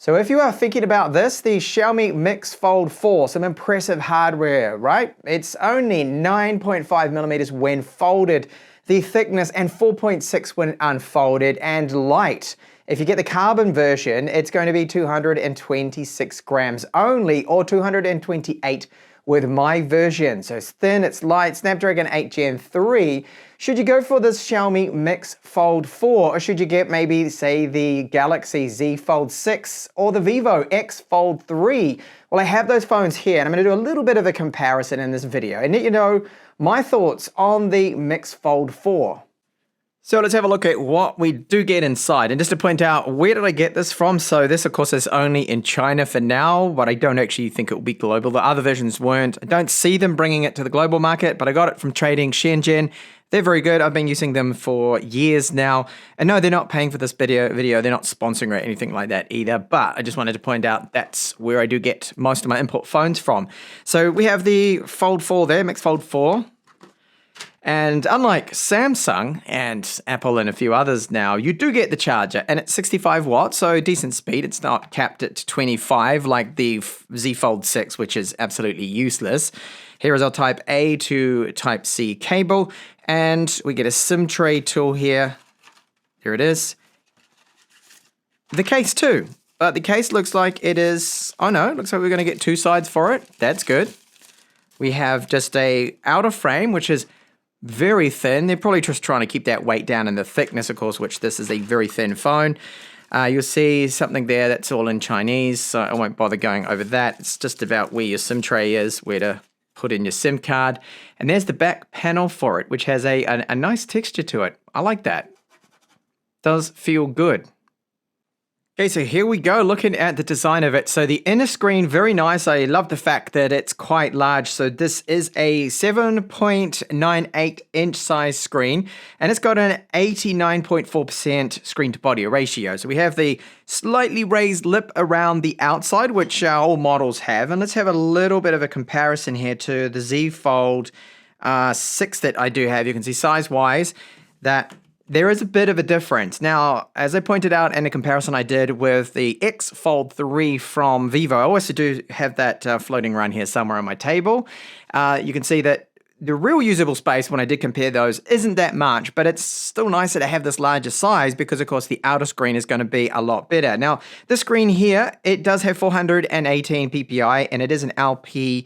So if you are thinking about this, the Xiaomi Mix Fold 4, some impressive hardware, right? It's only 9.5 millimeters when folded, the thickness, and 4.6 when unfolded, and light. If you get the carbon version, it's going to be 226 grams only, or 228 with my version. So it's thin, it's light, Snapdragon 8 Gen 3. Should you go for this Xiaomi Mix Fold 4, or should you get maybe, say, the Galaxy Z Fold 6 or the Vivo X Fold 3? Well, I have those phones here, and I'm going to do a little bit of a comparison in this video and let you know my thoughts on the Mix Fold 4. So let's have a look at what we do get inside. And just to point out, where did I get this from? So this, of course, is only in China for now, but I don't actually think it will be global. The other versions weren't. I don't see them bringing it to the global market, but I got it from Trading Shenzhen. They're very good. I've been using them for years now. And no, they're not paying for this video. They're not sponsoring or anything like that either. But I just wanted to point out that's where I do get most of my import phones from. So we have the Fold 4 there, Mix Fold 4. And unlike Samsung and Apple and a few others now, you do get the charger, and it's 65 watts, so decent speed. It's not capped at 25 like the Z Fold 6, which is absolutely useless. Here is our Type A to Type C cable, and we get a SIM tray tool here. Here it is. The case too, but the case looks like it is, oh no, looks like we're going to get two sides for it. That's good. We have just a outer frame, which is very thin. They're probably just trying to keep that weight down in the thickness, of course, which this is a very thin phone. You'll see something there that's all in Chinese, so I won't bother going over that. It's just about where your SIM tray is, where to put in your SIM card. And there's the back panel for it, which has a nice texture to it. I like that. Does feel good. Okay, so here we go, looking at the design of it. So the inner screen, very nice. I love the fact that it's quite large. So this is a 7.98 inch size screen, and it's got an 89.4% screen to body ratio. So we have the slightly raised lip around the outside, which all models have. And let's have a little bit of a comparison here to the Z Fold 6 that I do have. You can see size-wise that there is a bit of a difference. Now, as I pointed out in a comparison I did with the X Fold 3 from Vivo, I also do have that floating around here somewhere on my table. You can see that the real usable space when I did compare those isn't that much, but it's still nicer to have this larger size because, of course, the outer screen is going to be a lot better. Now, the screen here, it does have 418 ppi, and it is an LTPO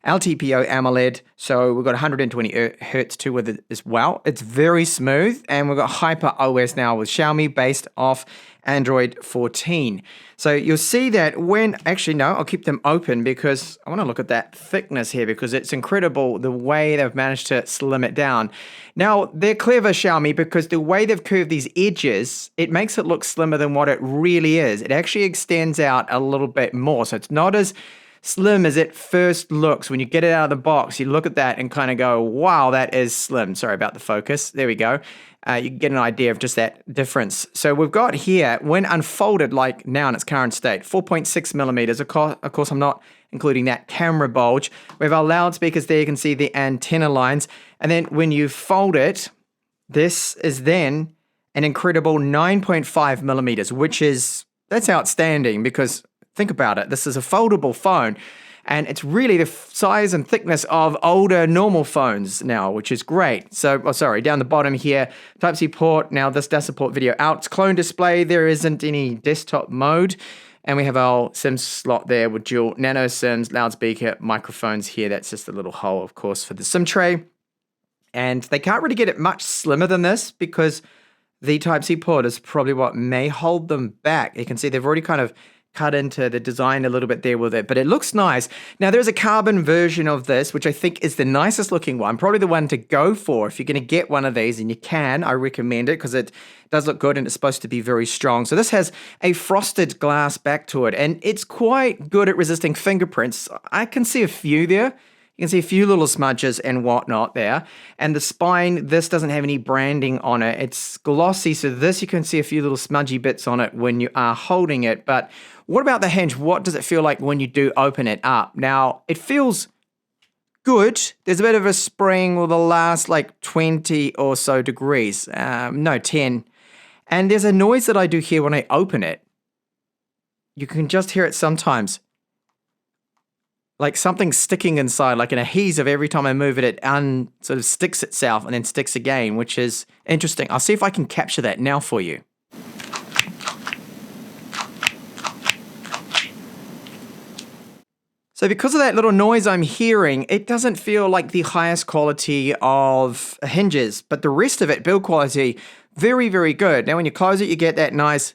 AMOLED, so we've got 120 hertz too with it as well. It's very smooth, and we've got HyperOS now with Xiaomi based off Android 14. So you'll see that when, actually no, I'll keep them open because I want to look at that thickness here because it's incredible the way they've managed to slim it down. Now, they're clever, Xiaomi, because the way they've curved these edges, it makes it look slimmer than what it really is. It actually extends out a little bit more, so it's not as slim as it first looks. When you get it out of the box, you look at that and kind of go, wow, that is slim. Sorry about the focus. There we go. You can get an idea of just that difference. So we've got here, when unfolded like now in its current state, 4.6 millimeters. Of course, I'm not including that camera bulge. We have our loudspeakers there. You can see the antenna lines. And then when you fold it, this is then an incredible 9.5 millimeters, that's outstanding because think about it. This is a foldable phone, and it's really the size and thickness of older normal phones now, which is great. So, down the bottom here, Type-C port. Now, this does support video out. It's clone display. There isn't any desktop mode. And we have our SIM slot there with dual nano SIMs, loudspeaker, microphones here. That's just a little hole, of course, for the SIM tray. And they can't really get it much slimmer than this because the Type-C port is probably what may hold them back. You can see they've already kind of cut into the design a little bit there with it, but it looks nice. Now, there's a carbon version of this, which I think is the nicest looking one, probably the one to go for if you're going to get one of these, and you can. I recommend it because it does look good and it's supposed to be very strong. So this has a frosted glass back to it, and it's quite good at resisting fingerprints. I can see a few there. You can see a few little smudges and whatnot there. And the spine, this doesn't have any branding on it. It's glossy, so this you can see a few little smudgy bits on it when you are holding it. But what about the hinge? What does it feel like when you do open it up? Now, it feels good. There's a bit of a spring with the last like 20 or so degrees. No, 10. And there's a noise that I do hear when I open it. you can just hear it sometimes. Like something sticking inside, like an adhesive. Every time I move it, it sort of sticks itself and then sticks again, which is interesting. I'll see if I can capture that now for you. So because of that little noise I'm hearing, it doesn't feel like the highest quality of hinges, but the rest of it, build quality, very, very good. Now when you close it, you get that nice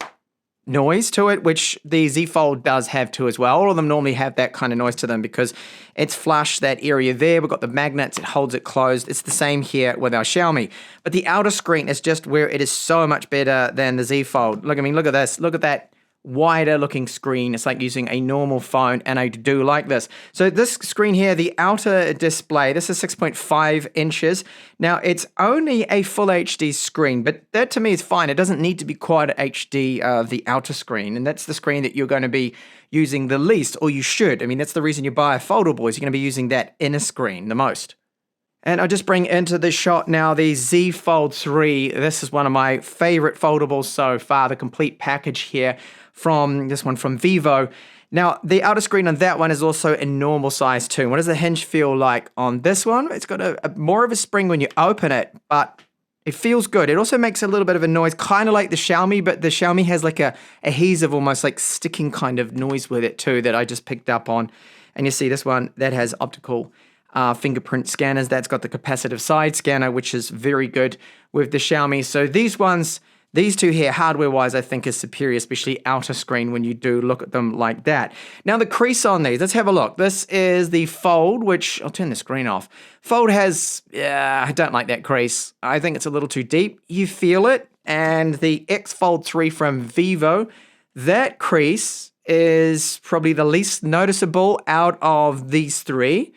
noise to it, which the Z Fold does have too as well. All of them normally have that kind of noise to them because it's flush, that area there. We've got the magnets, it holds it closed. It's the same here with our Xiaomi. But the outer screen is just where it is so much better than the Z Fold. Look, I mean, look at this. Look at that wider looking screen. It's like using a normal phone, and I do like this. So this screen here, the outer display, this is 6.5 inches. Now it's only a full HD screen, but that to me is fine. It doesn't need to be quite HD, the outer screen, and that's the screen that you're going to be using the least, or you should. I mean, that's the reason you buy a foldable, is you're going to be using that inner screen the most. And I'll just bring into this shot now the Z Fold 3. This is one of my favorite foldables so far, the complete package here from this one from Vivo. Now, the outer screen on that one is also a normal size too. What does the hinge feel like on this one? It's got a more of a spring when you open it, but it feels good. It also makes a little bit of a noise, kind of like the Xiaomi, but the Xiaomi has like a adhesive, almost like sticking kind of noise with it too that I just picked up on. And you see this one, that has optical fingerprint scanners. That's got the capacitive side scanner, which is very good with the Xiaomi. So these two here, hardware-wise, I think is superior, especially outer screen when you do look at them like that. Now, the crease on these, let's have a look. This is the Fold, which, I'll turn the screen off. Fold has, I don't like that crease. I think it's a little too deep. You feel it. And the X Fold 3 from Vivo, that crease is probably the least noticeable out of these three.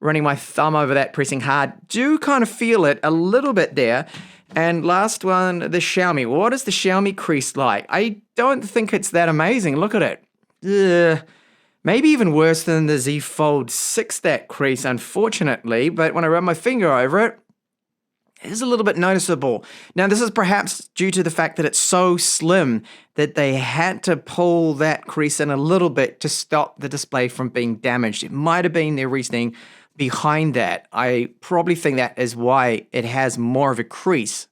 Running my thumb over that, pressing hard, do kind of feel it a little bit there. And last one, the Xiaomi. What is the Xiaomi crease like? I don't think it's that amazing. Look at it. Ugh. Maybe even worse than the Z Fold 6, that crease, unfortunately. But when I run my finger over it, it is a little bit noticeable. Now, this is perhaps due to the fact that it's so slim that they had to pull that crease in a little bit to stop the display from being damaged. It might have been their reasoning behind that. I probably think that is why it has more of a crease.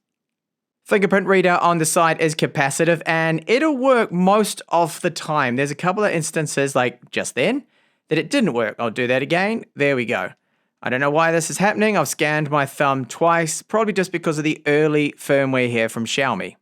Fingerprint reader on the side is capacitive, and it'll work most of the time. There's a couple of instances, like just then, that it didn't work. I'll do that again. There we go. I don't know why this is happening. I've scanned my thumb twice, probably just because of the early firmware here from Xiaomi.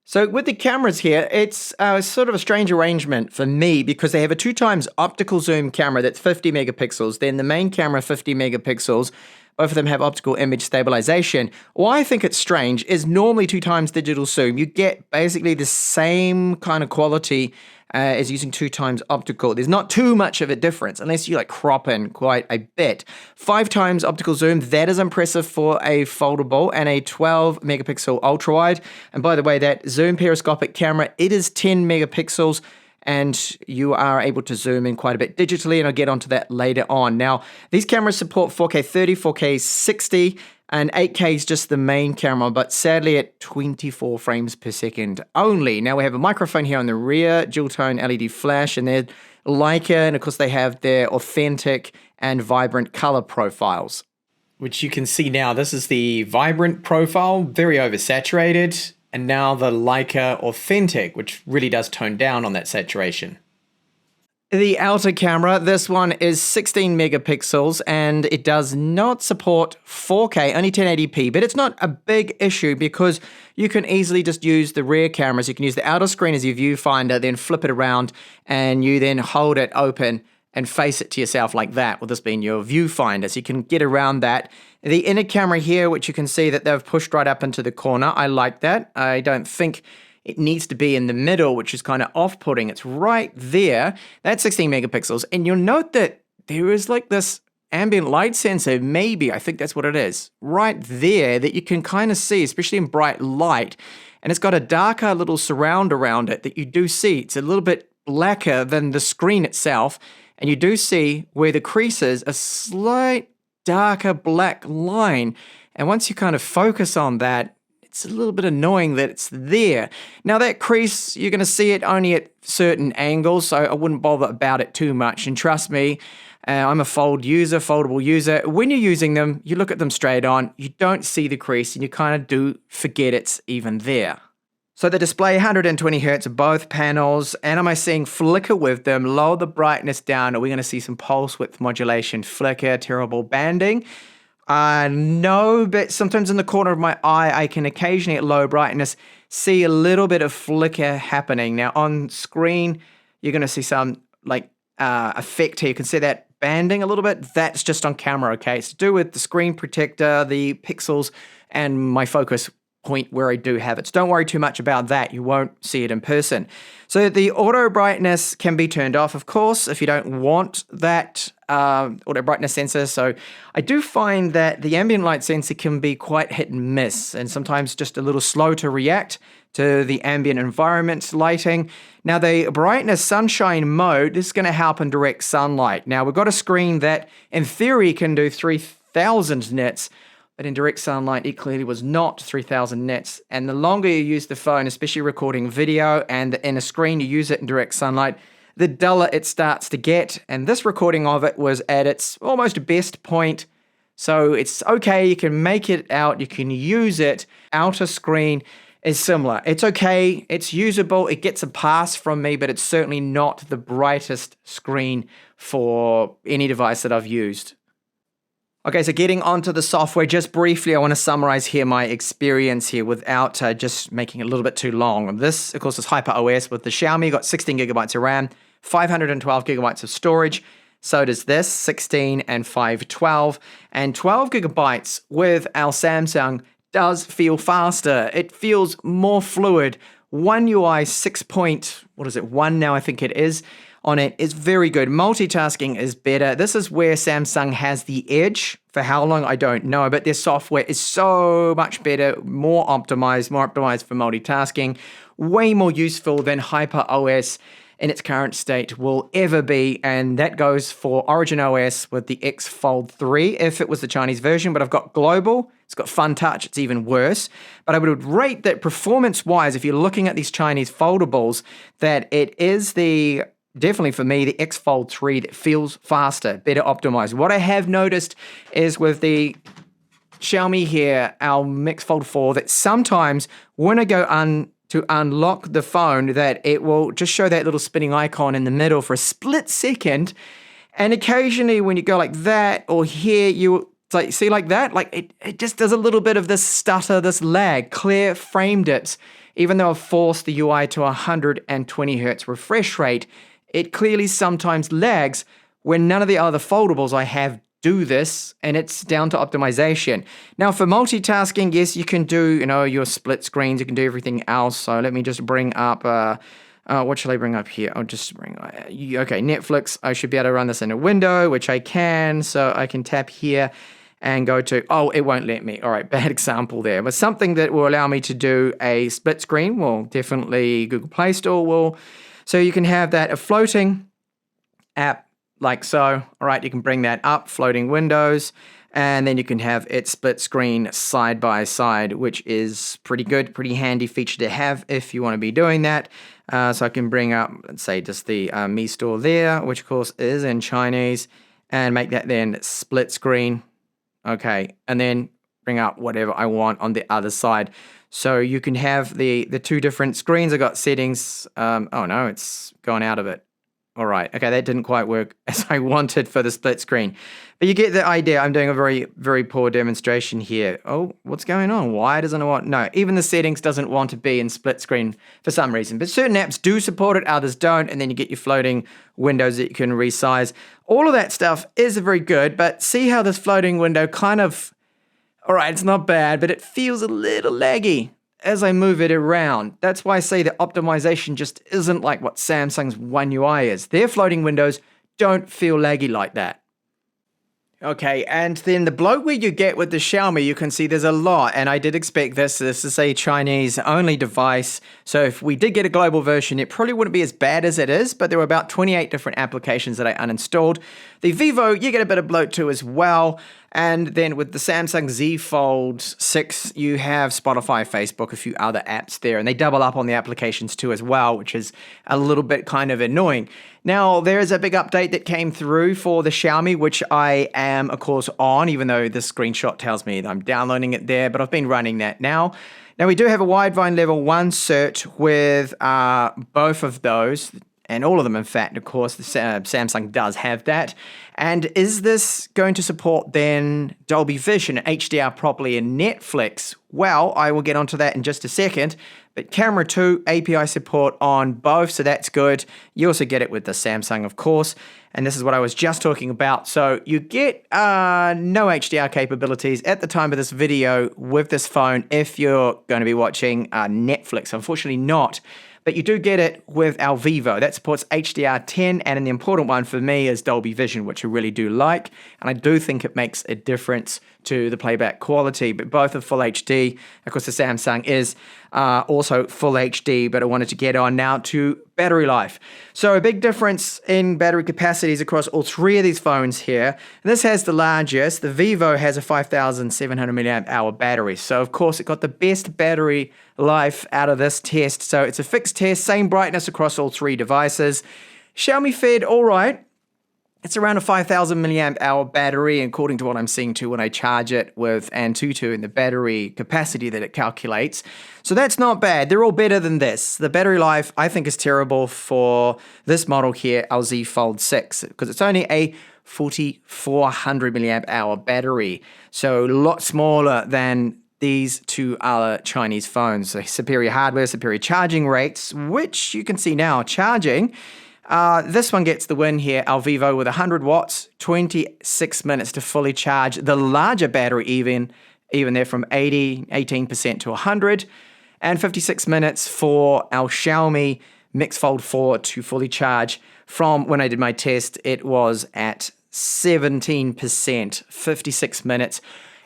So with the cameras here, it's sort of a strange arrangement for me because they have a 2x optical zoom camera that's 50 megapixels, then the main camera 50 megapixels. Both of them have optical image stabilization. Why I think it's strange is normally 2x digital zoom. You get basically the same kind of quality as using 2x optical. There's not too much of a difference unless you like crop in quite a bit. 5x optical zoom, that is impressive for a foldable, and a 12 megapixel ultra wide. And by the way, that zoom periscopic camera, it is 10 megapixels. And you are able to zoom in quite a bit digitally, and I'll get onto that later on. Now, these cameras support 4K 30, 4K 60, and 8K is just the main camera, but sadly at 24 frames per second only. Now, we have a microphone here on the rear, dual-tone LED flash, and they're Leica, and of course they have their authentic and vibrant color profiles, which you can see now. This is the vibrant profile, very oversaturated. And now the Leica Authentic, which really does tone down on that saturation. The outer camera, this one is 16 megapixels, and it does not support 4K, only 1080p, but it's not a big issue because you can easily just use the rear cameras. You can use the outer screen as your viewfinder, then flip it around, and you then hold it open and face it to yourself like that, with this being your viewfinder. So you can get around that. The inner camera here, which you can see that they've pushed right up into the corner. I like that. I don't think it needs to be in the middle, which is kind of off-putting. It's right there. That's 16 megapixels. And you'll note that there is like this ambient light sensor, maybe, I think that's what it is, right there that you can kind of see, especially in bright light. And it's got a darker little surround around it that you do see. It's a little bit blacker than the screen itself. And you do see where the crease is, a slight darker black line. And once you kind of focus on that, it's a little bit annoying that it's there. Now that crease, you're going to see it only at certain angles, so I wouldn't bother about it too much. And trust me, I'm a foldable user. When you're using them, you look at them straight on, you don't see the crease, and you kind of do forget it's even there. So the display 120 Hz both panels, and am I seeing flicker with them? Lower the brightness down, are we going to see some pulse width modulation, flicker, terrible banding? No, but sometimes in the corner of my eye, I can occasionally at low brightness see a little bit of flicker happening. Now on screen, you're going to see some effect here. You can see that banding a little bit. That's just on camera, okay? It's to do with the screen protector, the pixels, and my focus point where I do have it. So don't worry too much about that. You won't see it in person. So the auto brightness can be turned off, of course, if you don't want that auto brightness sensor. So I do find that the ambient light sensor can be quite hit and miss, and sometimes just a little slow to react to the ambient environment lighting. Now the brightness sunshine mode, this is going to help in direct sunlight. Now we've got a screen that in theory can do 3000 nits, but in direct sunlight, it clearly was not 3000 nits. And the longer you use the phone, especially recording video and in a screen, you use it in direct sunlight, the duller it starts to get. And this recording of it was at its almost best point. So it's okay, you can make it out, you can use it. Outer screen is similar. It's okay, it's usable, it gets a pass from me, but it's certainly not the brightest screen for any device that I've used. Okay, so getting onto the software, just briefly, I want to summarize here my experience here without just making it a little bit too long. This, of course, is HyperOS with the Xiaomi, got 16 gigabytes of RAM, 512 gigabytes of storage. So does this, 16 and 512. And 12 gigabytes with our Samsung does feel faster. It feels more fluid. One UI 6.1 now, I think it is. On it is very good. Multitasking is better. This is where Samsung has the edge. For how long, I don't know, but their software is so much better, more optimized for multitasking, way more useful than HyperOS in its current state will ever be, and that goes for Origin OS with the X Fold 3 if it was the Chinese version, but I've got global, it's got Fun Touch, it's even worse, but I would rate that performance-wise, if you're looking at these Chinese foldables, that it is definitely for me, the X Fold 3 that feels faster, better optimized. What I have noticed is with the Xiaomi here, our Mix Fold 4, that sometimes when I go to unlock the phone, that it will just show that little spinning icon in the middle for a split second. And occasionally when you go like that, or here, see like that, like it just does a little bit of this stutter, this lag, clear frame dips. Even though I've forced the UI to 120 Hz refresh rate, it clearly sometimes lags when none of the other foldables I have do this, and it's down to optimization. Now for multitasking, yes, you can do, your split screens, you can do everything else. So let me just bring up, what shall I bring up here? I'll just bring, okay, Netflix. I should be able to run this in a window, which I can. So I can tap here and go to, it won't let me. All right, bad example there. But something that will allow me to do a split screen, well, definitely Google Play Store will. So you can have that, a floating app like so. All right, you can bring that up, floating windows, and then you can have it split screen side by side, which is pretty good, pretty handy feature to have if you want to be doing that. So I can bring up, let's say, just the Mi Store there, which of course is in Chinese, and make that then split screen. Okay, and then bring up whatever I want on the other side. So you can have the two different screens. I got settings. Oh no, it's gone out of it. All right. Okay, that didn't quite work as I wanted for the split screen. But you get the idea. I'm doing a very, very poor demonstration here. Oh, what's going on? Why doesn't it want? No, even the settings doesn't want to be in split screen for some reason. But certain apps do support it, others don't. And then you get your floating windows that you can resize. All of that stuff is very good. But see how this floating window kind of, all right, it's not bad, but it feels a little laggy as I move it around. That's why I say the optimization just isn't like what Samsung's One UI is. Their floating windows don't feel laggy like that. Okay, and then the bloatware you get with the Xiaomi, you can see there's a lot, and I did expect this. This is a Chinese-only device, so if we did get a global version, it probably wouldn't be as bad as it is, but there were about 28 different applications that I uninstalled. The Vivo, you get a bit of bloat too as well. And then with the Samsung Z Fold 6, you have Spotify, Facebook, a few other apps there, and they double up on the applications too as well, which is a little bit kind of annoying. Now, there is a big update that came through for the Xiaomi, which I am, of course, on, even though this screenshot tells me that I'm downloading it there, but I've been running that now. Now, we do have a widevine level 1 cert with both of those, and all of them, in fact, of course, the Samsung does have that. And is this going to support then Dolby Vision, HDR properly in Netflix? Well, I will get onto that in just a second. But camera 2, API support on both, so that's good. You also get it with the Samsung, of course. And this is what I was just talking about. So you get no HDR capabilities at the time of this video with this phone if you're going to be watching Netflix. Unfortunately not. But you do get it with our Vivo. That supports HDR10, and the important one for me is Dolby Vision, which I really do like. And I do think it makes a difference to the playback quality, but both are full HD. Of course, the Samsung is also full HD, but I wanted to get on now to battery life. So a big difference in battery capacities across all three of these phones here. And this has the largest. The Vivo has a 5,700 milliamp hour battery. So of course, it got the best battery life out of this test. So it's a fixed test, same brightness across all three devices. Xiaomi fared all right. It's around a 5,000 milliamp hour battery, according to what I'm seeing too when I charge it with Antutu and the battery capacity that it calculates. So that's not bad. They're all better than this. The battery life, I think, is terrible for this model here, our Z Fold 6, because it's only a 4,400 milliamp hour battery. So a lot smaller than these two other Chinese phones. So superior hardware, superior charging rates, which you can see now charging. This one gets the win here, our Vivo, with 100 watts, 26 minutes to fully charge. The larger battery even there from 18% to 100, and 56 minutes for our Xiaomi Mix Fold 4 to fully charge. From when I did my test, it was at 17%, 56 minutes.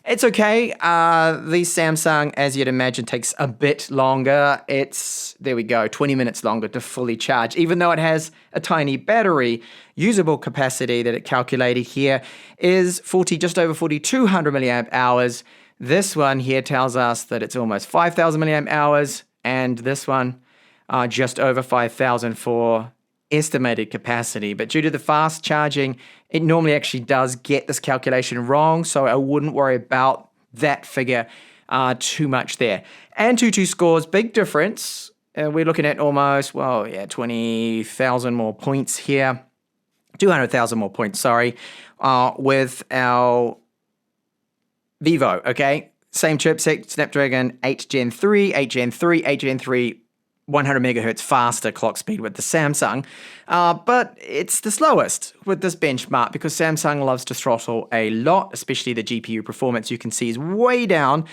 It's okay. The Samsung, as you'd imagine, takes a bit longer. There we go, 20 minutes longer to fully charge, even though it has a tiny battery. Usable capacity that it calculated here is just over 4,200 milliamp hours. This one here tells us that it's almost 5,000 milliamp hours, and this one just over 5,000 for estimated capacity. But due to the fast charging, it normally actually does get this calculation wrong, so I wouldn't worry about that figure too much there. Antutu scores, big difference. We're looking at almost, 20,000 more points here. 200,000 more points, sorry, with our Vivo, okay? Same chipset, Snapdragon 8 Gen 3, 8 Gen 3, 8 Gen 3, 100 megahertz faster clock speed with the Samsung, but it's the slowest with this benchmark because Samsung loves to throttle a lot, especially the GPU performance you can see is way down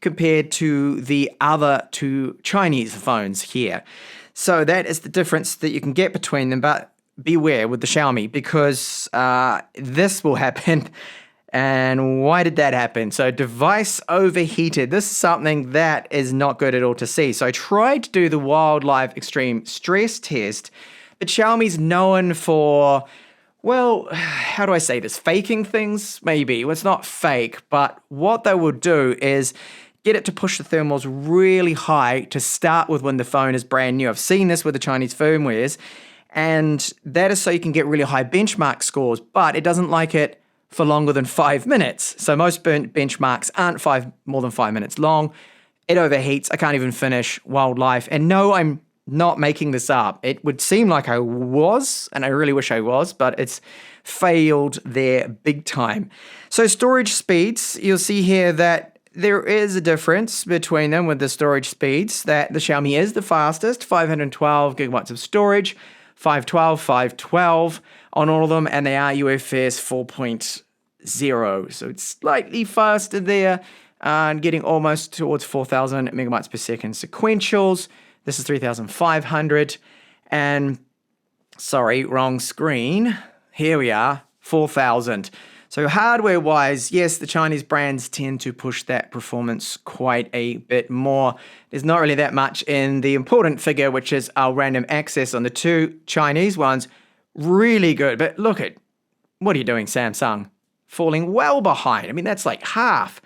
compared to the other two Chinese phones here. So that is the difference that you can get between them, but beware with the Xiaomi because this will happen. And why did that happen? So device overheated. This is something that is not good at all to see. So I tried to do the wildlife extreme stress test, but Xiaomi's known for, well, how do I say this? Faking things, maybe. Well, it's not fake, but what they will do is get it to push the thermals really high to start with when the phone is brand new. I've seen this with the Chinese firmwares, and that is so you can get really high benchmark scores, but it doesn't like it for longer than 5 minutes. So most benchmarks aren't more than 5 minutes long. It overheats. I can't even finish wildlife. And no, I'm not making this up. It would seem like I was, and I really wish I was, but it's failed there big time. So storage speeds, you'll see here that there is a difference between them with the storage speeds, that the Xiaomi is the fastest, 512 gigabytes of storage, 512 on all of them, and they are UFS 4.0, so it's slightly faster there, and getting almost towards 4,000 megabytes per second sequentials. This is 3,500, and sorry, wrong screen. Here we are, 4,000. So hardware-wise, yes, the Chinese brands tend to push that performance quite a bit more. There's not really that much in the important figure, which is our random access on the two Chinese ones. Really good, but look at, what are you doing, Samsung? falling well behind. I mean, that's like half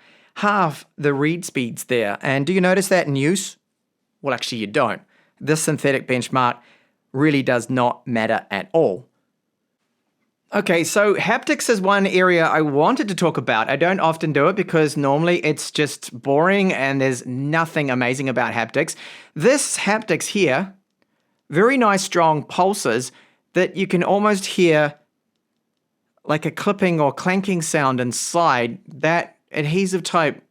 the read speeds there. And do you notice that in use? Well, actually you don't. This synthetic benchmark really does not matter at all. Okay, so haptics is one area I wanted to talk about. I don't often do it because normally it's just boring and there's nothing amazing about haptics. This haptics here, very nice strong pulses that you can almost hear like a clipping or clanking sound inside. That adhesive type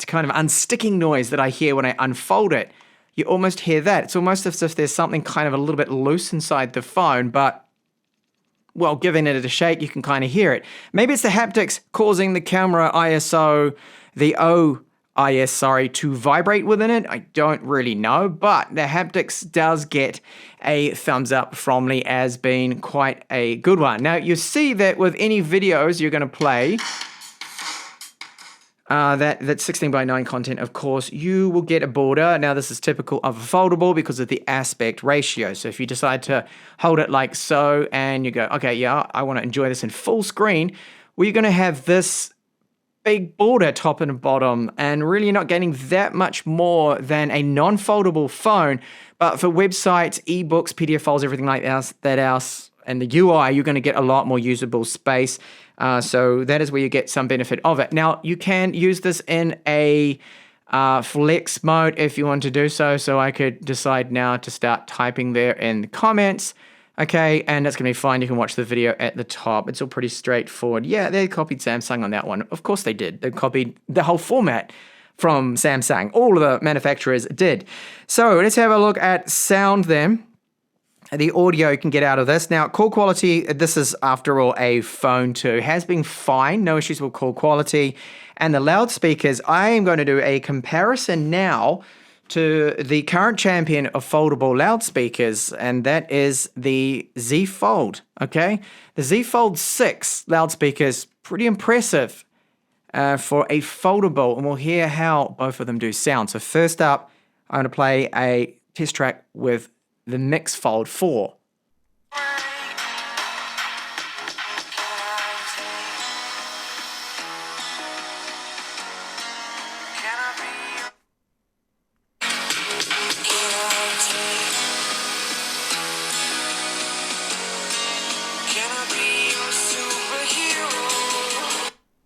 kind of unsticking noise that I hear when I unfold it, you almost hear that. It's almost as if there's something kind of a little bit loose inside the phone, but well, giving it a shake, you can kind of hear it. Maybe it's the haptics causing the camera ISO, the OIS, sorry, to vibrate within it. I don't really know, but the haptics does get a thumbs up from me as being quite a good one. Now, you see that with any videos you're going to play, that 16:9 content, of course, you will get a border. Now, this is typical of a foldable because of the aspect ratio. So if you decide to hold it like so and you go, okay, yeah, I want to enjoy this in full screen, well, you're going to have this big border top and bottom, and really you're not getting that much more than a non-foldable phone. But for websites, ebooks, PDF files, everything like that, and the UI, you're going to get a lot more usable space. So that is where you get some benefit of it. Now, you can use this in a flex mode if you want to do so. So I could decide now to start typing there in the comments. Okay, and that's going to be fine. You can watch the video at the top. It's all pretty straightforward. Yeah, they copied Samsung on that one. Of course they did. They copied the whole format from Samsung. All of the manufacturers did. So let's have a look at sound then. The audio you can get out of this. Now, call quality, this is after all a phone too, has been fine. No issues with call quality. And the loudspeakers, I am going to do a comparison now to the current champion of foldable loudspeakers, and that is the Z Fold, okay? The Z Fold 6 loudspeakers, pretty impressive for a foldable, and we'll hear how both of them do sound. So first up, I'm going to play a test track with the Mix Fold 4.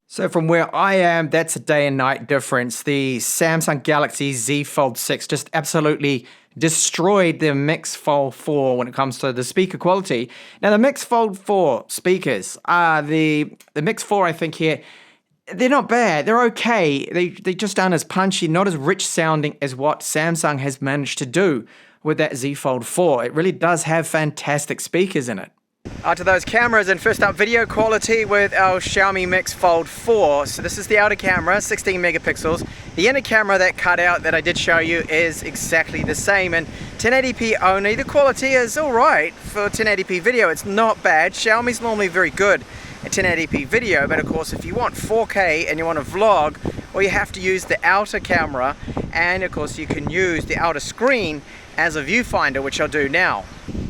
So from where I am, that's a day and night difference. The Samsung Galaxy Z Fold 6 just absolutely destroyed the Mix Fold 4 when it comes to the speaker quality. Now, the Mix Fold 4 speakers, the Mix 4, I think here, they're not bad. They're okay. They just aren't as punchy, not as rich sounding as what Samsung has managed to do with that Z Fold 4. It really does have fantastic speakers in it. To those cameras, and first up, video quality with our Xiaomi Mix Fold 4. So this is the outer camera, 16 megapixels. The inner camera that cut out that I did show you is exactly the same, and 1080p only. The quality is alright for 1080p video. It's not bad. Xiaomi's normally very good at 1080p video, but of course if you want 4K and you want to vlog, well, you have to use the outer camera, and of course you can use the outer screen as a viewfinder, which I'll do now.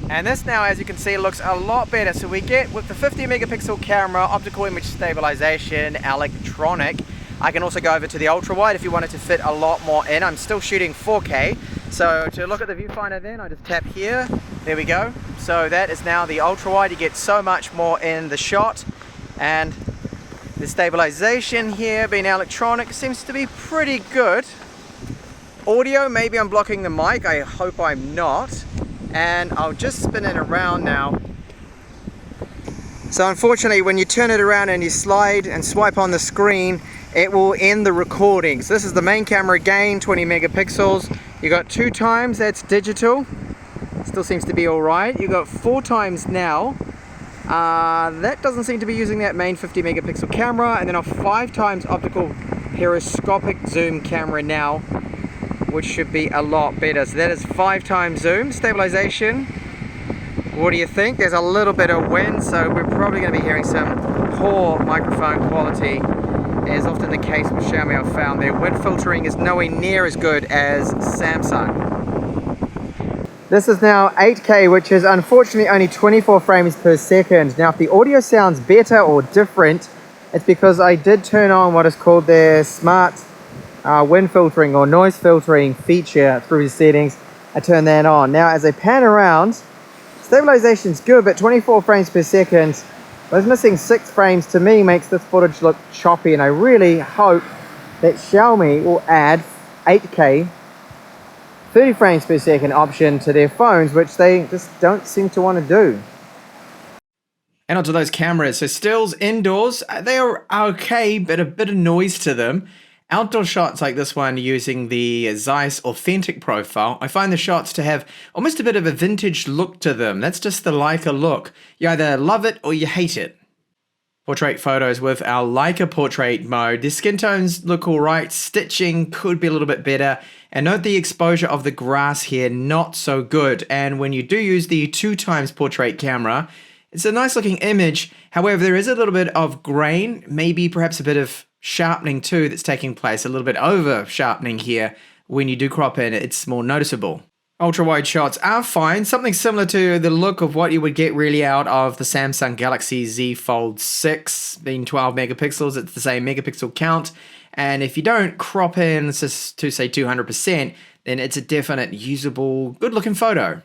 And this now, as you can see, looks a lot better. So we get, with the 50 megapixel camera, optical image stabilization, electronic. I can also go over to the ultra wide if you wanted to fit a lot more in. I'm still shooting 4K. So to look at the viewfinder then, I just tap here. There we go. So that is now the ultra wide. You get so much more in the shot. And the stabilization here, being electronic, seems to be pretty good. Audio, maybe I'm blocking the mic. I hope I'm not. And I'll just spin it around now. So unfortunately, when you turn it around and you slide and swipe on the screen, it will end the recording. So this is the main camera again, 20 megapixels. You got 2 times, that's digital. Still seems to be all right. You got 4 times now. That doesn't seem to be using that main 50 megapixel camera. And then a 5 times optical periscopic zoom camera now, which should be a lot better. So that is 5 times zoom. Stabilization, what do you think? There's a little bit of wind, so we're probably going to be hearing some poor microphone quality, as often the case with Xiaomi. I've found their wind filtering is nowhere near as good as Samsung. This is now 8K, which is unfortunately only 24 frames per second. Now, if the audio sounds better or different, it's because I did turn on what is called their smart wind filtering or noise filtering feature through the settings. I turned that on. Now as I pan around, stabilization's good, but 24 frames per second, those missing 6 frames to me makes this footage look choppy, and I really hope that Xiaomi will add 8K 30 frames per second option to their phones, which they just don't seem to want to do. And onto those cameras. So stills indoors, they are okay, but a bit of noise to them. Outdoor shots like this one using the Zeiss Authentic profile, I find the shots to have almost a bit of a vintage look to them. That's just the Leica look. You either love it or you hate it. Portrait photos with our Leica portrait mode. The skin tones look alright, stitching could be a little bit better. And note the exposure of the grass here, not so good. And when you do use the 2x portrait camera, it's a nice looking image. However, there is a little bit of grain, maybe perhaps a bit of sharpening too that's taking place, a little bit over sharpening here. When you do crop in, it's more noticeable. Ultra wide shots are fine, something similar to the look of what you would get really out of the Samsung Galaxy Z Fold 6, being 12 megapixels, it's the same megapixel count. And if you don't crop in to say 200%, then it's a definite usable, good looking photo.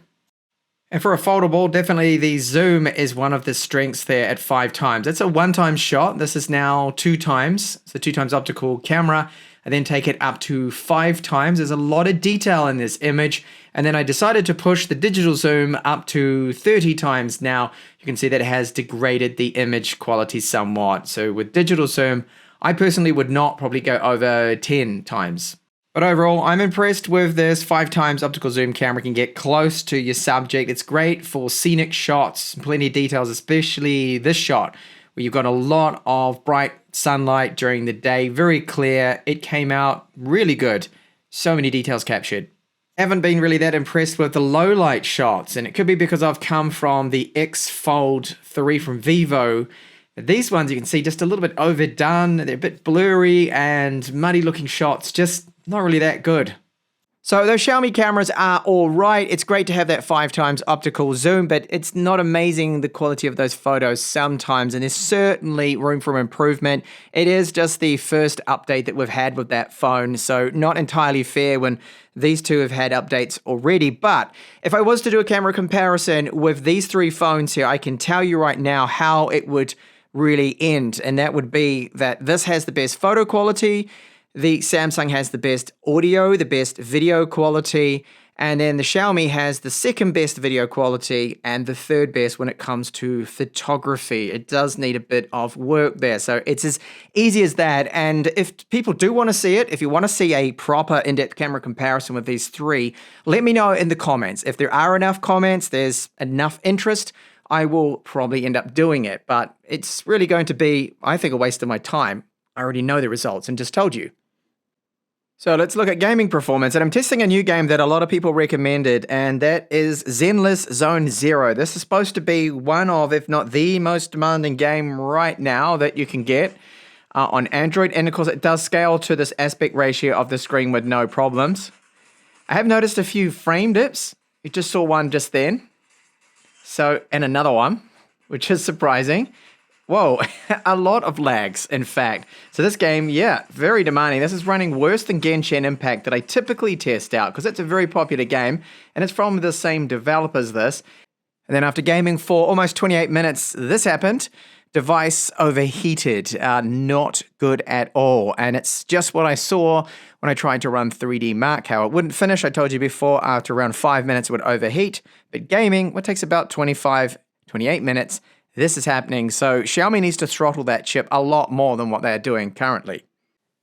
And for a foldable, definitely the zoom is one of the strengths there at 5 times. That's a 1-time shot. This is now 2 times. It's a 2x optical camera. I then take it up to 5 times. There's a lot of detail in this image. And then I decided to push the digital zoom up to 30 times. Now you can see that it has degraded the image quality somewhat. So with digital zoom, I personally would not probably go over 10 times. But overall, I'm impressed with this 5x optical zoom camera. Can get close to your subject. It's great for scenic shots, plenty of details, especially this shot where you've got a lot of bright sunlight during the day, very clear. It came out really good. So many details captured. Haven't been really that impressed with the low light shots, and it could be because I've come from the X Fold 3 from Vivo. These ones you can see just a little bit overdone. They're a bit blurry and muddy looking shots, just not really that good. So those Xiaomi cameras are all right. It's great to have that 5x optical zoom, but it's not amazing the quality of those photos sometimes, and there's certainly room for improvement. It is just the first update that we've had with that phone, so not entirely fair when these two have had updates already. But if I was to do a camera comparison with these 3 phones here, I can tell you right now how it would really end, and that would be that this has the best photo quality, the Samsung has the best audio, the best video quality, and then the Xiaomi has the second best video quality and the third best when it comes to photography. It does need a bit of work there, so it's as easy as that. And if people do want to see it, if you want to see a proper in-depth camera comparison with these 3, let me know in the comments. If there are enough comments, there's enough interest, I will probably end up doing it, but it's really going to be, I think, a waste of my time. I already know the results and just told you. So let's look at gaming performance, and I'm testing a new game that a lot of people recommended, and that is Zenless Zone Zero. This is supposed to be one of, if not the most demanding game right now that you can get on Android, and of course it does scale to this aspect ratio of the screen with no problems. I have noticed a few frame dips. You just saw one just then. So, and another one, which is surprising. Whoa, a lot of lags, in fact. So this game, yeah, very demanding. This is running worse than Genshin Impact that I typically test out, because it's a very popular game, and it's from the same developers, this. And then after gaming for almost 28 minutes, this happened. Device overheated, not good at all. And it's just what I saw when I tried to run 3D Mark, how it wouldn't finish. I told you before, after around 5 minutes it would overheat. But gaming, what takes about 28 minutes, this is happening. So Xiaomi needs to throttle that chip a lot more than what they're doing currently.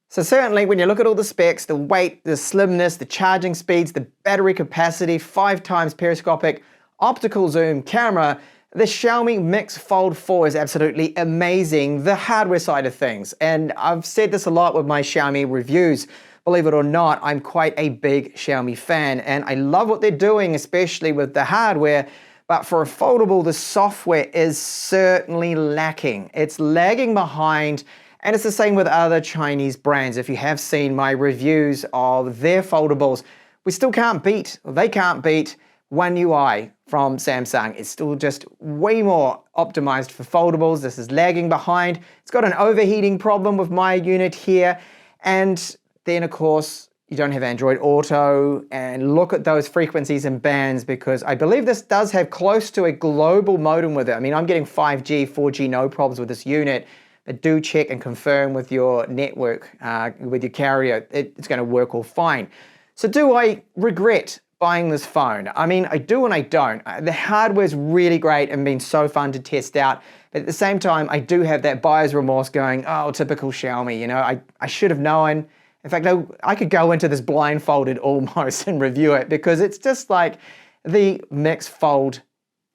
So certainly when you look at all the specs, the weight, the slimness, the charging speeds, the battery capacity, 5x periscopic optical zoom camera, the Xiaomi Mix Fold 4 is absolutely amazing, the hardware side of things. And I've said this a lot with my Xiaomi reviews. Believe it or not, I'm quite a big Xiaomi fan, and I love what they're doing, especially with the hardware. But for a foldable, the software is certainly lacking. It's lagging behind, and it's the same with other Chinese brands. If you have seen my reviews of their foldables, we still can't beat, or they can't beat, One UI from Samsung is still just way more optimized for foldables. This is lagging behind. It's got an overheating problem with my unit here. And then of course, you don't have Android Auto, and look at those frequencies and bands, because I believe this does have close to a global modem with it. I mean, I'm getting 5G, 4G, no problems with this unit, but do check and confirm with your network, with your carrier, it's going to work all fine. So do I regret buying this phone? I mean, I do and I don't. The hardware's really great and been so fun to test out, but at the same time, I do have that buyer's remorse going, oh, typical Xiaomi, you know, I should have known. In fact, I could go into this blindfolded almost and review it, because it's just like the Mix Fold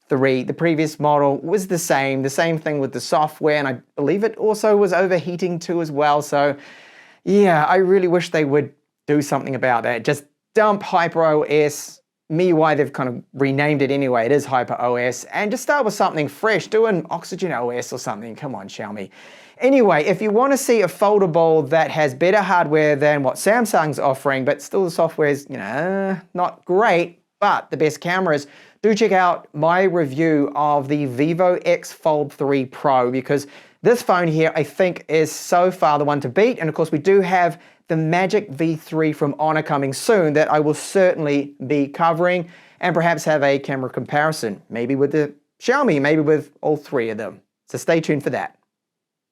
3. The previous model was the same thing with the software, and I believe it also was overheating too as well. So yeah, I really wish they would do something about that. Just dump HyperOS, MIUI, they've kind of renamed it anyway, it is HyperOS, and just start with something fresh. Do an Oxygen OS or something. Come on, Xiaomi. Anyway, if you want to see a foldable that has better hardware than what Samsung's offering, but still the software is, you know, not great, but the best cameras, do check out my review of the Vivo X Fold 3 Pro, because this phone here, I think, is so far the one to beat. And of course, we do have the Magic V3 from Honor coming soon that I will certainly be covering, and perhaps have a camera comparison, maybe with the Xiaomi, maybe with all three of them. So stay tuned for that.